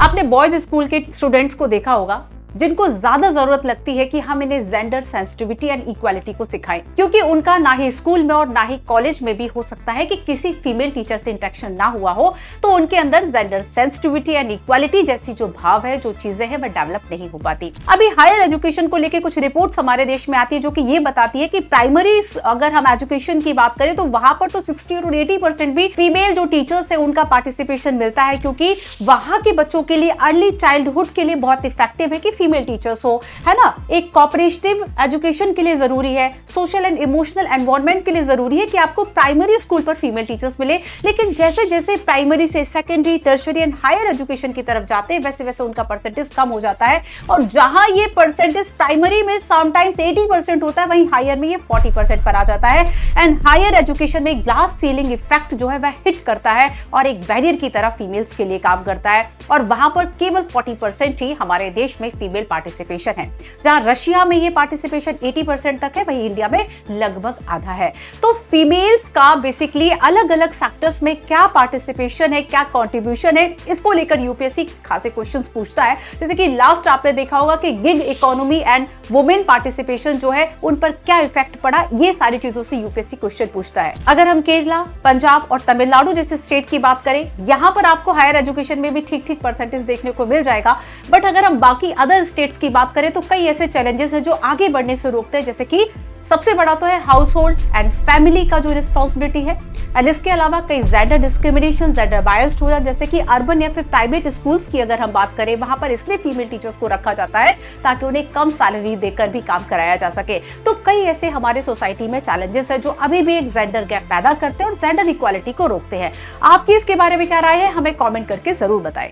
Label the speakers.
Speaker 1: आपने boys school के students को देखा होगा जिनको ज्यादा जरूरत लगती है कि हम इन्हें जेंडर सेंसिटिविटी एंड इक्वालिटी को सिखाएं, क्योंकि उनका ना ही स्कूल में और ना ही कॉलेज में भी हो सकता है कि किसी फीमेल टीचर से इंटरेक्शन ना हुआ हो, तो उनके अंदर जेंडर सेंसिटिविटी एंड इक्वालिटी जैसी जो भाव है, जो चीजें हैं, वह डेवलप नहीं हो पाती। अभी हायर एजुकेशन को लेकर कुछ रिपोर्ट्स हमारे देश में आती है जो कि ये बताती है कि प्राइमरी अगर हम एजुकेशन की बात करें तो वहां पर तो 60 और 80% भी फीमेल जो टीचर्स है उनका पार्टिसिपेशन मिलता है, क्योंकि वहां के बच्चों के लिए अर्ली चाइल्डहुड के लिए बहुत इफेक्टिव है कि फीमेल टीचर्स हो, है ना। एक कोऑपरेटिव एजुकेशन के लिए जरूरी है, सोशल एंड इमोशनल एनवायरनमेंट के लिए जरूरी है कि आपको प्राइमरी स्कूल पर फीमेल टीचर्स मिले। लेकिन जैसे जैसे प्राइमरी से secondary, tertiary and higher education की तरफ जाते हैं वैसे वैसे उनका परसेंटेज कम हो जाता है, और जहां ये परसेंटेज प्राइमरी में समटाइम्स 80% होता है, वहीं हायर में ये 40% पर आ जाता है। एंड हायर एजुकेशन में ग्लास सीलिंग इफेक्ट जो है वह हिट करता है और एक बैरियर की तरह फीमेल्स के लिए काम करता है, और वहां पर केवल 40% ही हमारे देश में फीमेल पार्टिसिपेशन है। जहां रशिया में ये पार्टिसिपेशन 80% तक है, वहीं इंडिया में लगभग आधा है। तो फीमेल्स का बेसिकली अलग अलग सेक्टर्स में क्या पार्टिसिपेशन है, क्या कंट्रीब्यूशन है, इसको लेकर यूपीएससी खासे क्वेश्चंस पूछता है। जैसे कि लास्ट आपने देखा होगा कि gig economy and women participation जो है उन पर क्या इफेक्ट पड़ा, ये सारी चीजों से यूपीएससी क्वेश्चन पूछता है। अगर हम केरला, पंजाब और तमिलनाडु जैसे स्टेट की बात करें, यहां पर आपको हायर एजुकेशन में भी ठीक ठीक परसेंटेज देखने को मिल जाएगा। बट अगर हम बाकी अदर स्टेट्स की बात करें तो कई ऐसे चैलेंजेस हैं जो आगे बढ़ने से रोकते हैं, जैसे कि सबसे बड़ा तो है हाउस होल्ड एंड फैमिली का जो रिस्पॉन्सिबिलिटी है, एंड इसके अलावा कई जेंडर डिस्क्रिमिनेशन, जेंडर बायस्ड हो जाए, जैसे कि अर्बन या फिर प्राइवेट स्कूल्स की अगर हम बात करें, वहां पर इसलिए फीमेल टीचर्स को रखा जाता है ताकि उन्हें कम सैलरी देकर भी काम कराया जा सके। तो कई ऐसे हमारे सोसाइटी में चैलेंजेस है जो अभी भी एक जेंडर गैप पैदा करते हैं और जेंडर इक्वालिटी को रोकते हैं। आपकी इसके बारे में क्या राय है, हमें कॉमेंट करके जरूर बताएं।